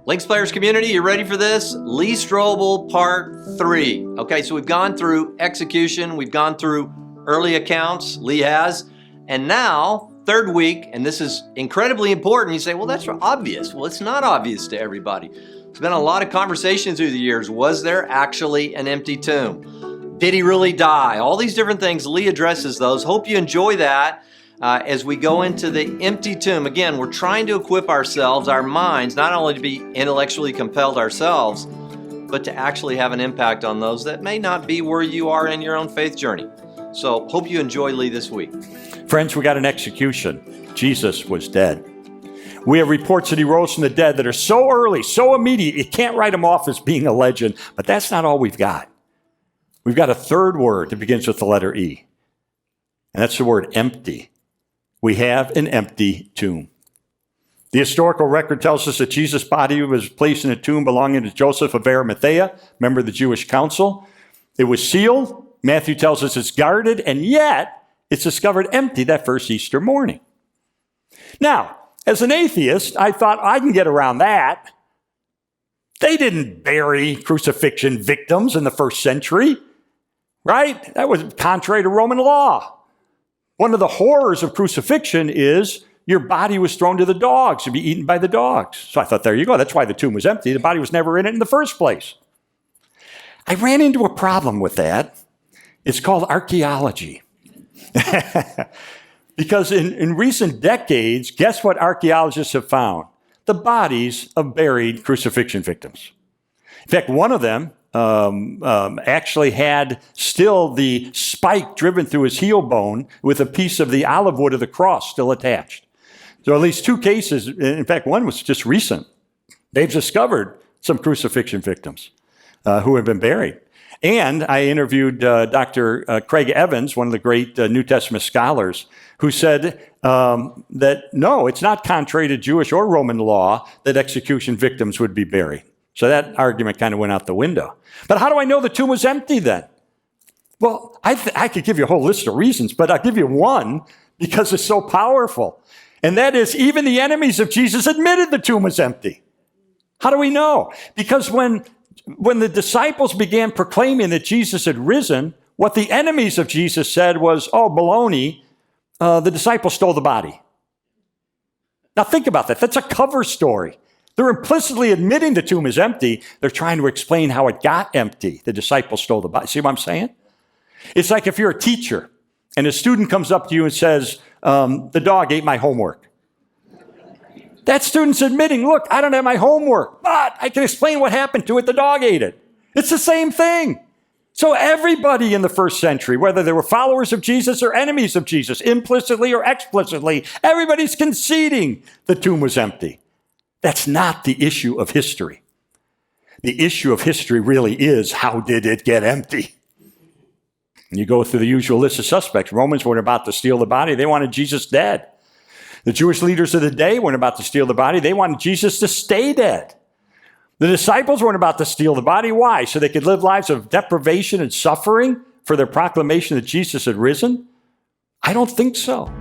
Links Players community, you ready for this? Lee Strobel part 3. Okay, so we've gone through execution, we've gone through early accounts, Lee has, and now, third week, and this is incredibly important. You say, well, that's obvious. Well, it's not obvious to everybody. There's been a lot of conversation through the years. Was there actually an empty tomb? Did he really die? All these different things, Lee addresses those. Hope you enjoy that. As we go into the empty tomb. Again, we're trying to equip ourselves, our minds, not only to be intellectually compelled ourselves, but to actually have an impact on those that may not be where you are in your own faith journey. So hope you enjoy Lee this week. Friends, we got an execution. Jesus was dead. We have reports that he rose from the dead that are so early, so immediate, you can't write him off as being a legend. But that's not all we've got. We've got a third word that begins with the letter E, and that's the word empty. We have an empty tomb. The historical record tells us that Jesus' body was placed in a tomb belonging to Joseph of Arimathea, member of the Jewish council. It was sealed. Matthew tells us it's guarded, and yet it's discovered empty that first Easter morning. Now, as an atheist, I thought I can get around that. They didn't bury crucifixion victims in the first century, right? That was contrary to Roman law. One of the horrors of crucifixion is your body was thrown to the dogs to be eaten by the dogs. So I thought, there you go. That's why the tomb was empty. The body was never in it in the first place. I ran into a problem with that. It's called archaeology. Because in recent decades, guess what archaeologists have found? The bodies of buried crucifixion victims. In fact, one of them actually had still the spike driven through his heel bone with a piece of the olive wood of the cross still attached. So at least 2 cases, in fact, one was just recent. They've discovered some crucifixion victims who have been buried. And I interviewed Dr. Craig Evans, one of the great New Testament scholars, who said that no, it's not contrary to Jewish or Roman law that execution victims would be buried. So that argument kind of went out the window. But how do I know the tomb was empty then? Well, I could give you a whole list of reasons, but I'll give you one because it's so powerful. And that is, even the enemies of Jesus admitted the tomb was empty. How do we know? Because when the disciples began proclaiming that Jesus had risen, what the enemies of Jesus said was, oh, baloney, the disciples stole the body. Now think about that. That's a cover story. They're implicitly admitting the tomb is empty. They're trying to explain how it got empty. The disciples stole the body. See what I'm saying? It's like if you're a teacher and a student comes up to you and says, the dog ate my homework. That student's admitting, look, I don't have my homework, but I can explain what happened to it. The dog ate it. It's the same thing. So everybody in the first century, whether they were followers of Jesus or enemies of Jesus, implicitly or explicitly, everybody's conceding the tomb was empty. That's not the issue of history. The issue of history really is, how did it get empty? And you go through the usual list of suspects. Romans weren't about to steal the body. They wanted Jesus dead. The Jewish leaders of the day weren't about to steal the body. They wanted Jesus to stay dead. The disciples weren't about to steal the body. Why? So they could live lives of deprivation and suffering for their proclamation that Jesus had risen? I don't think so.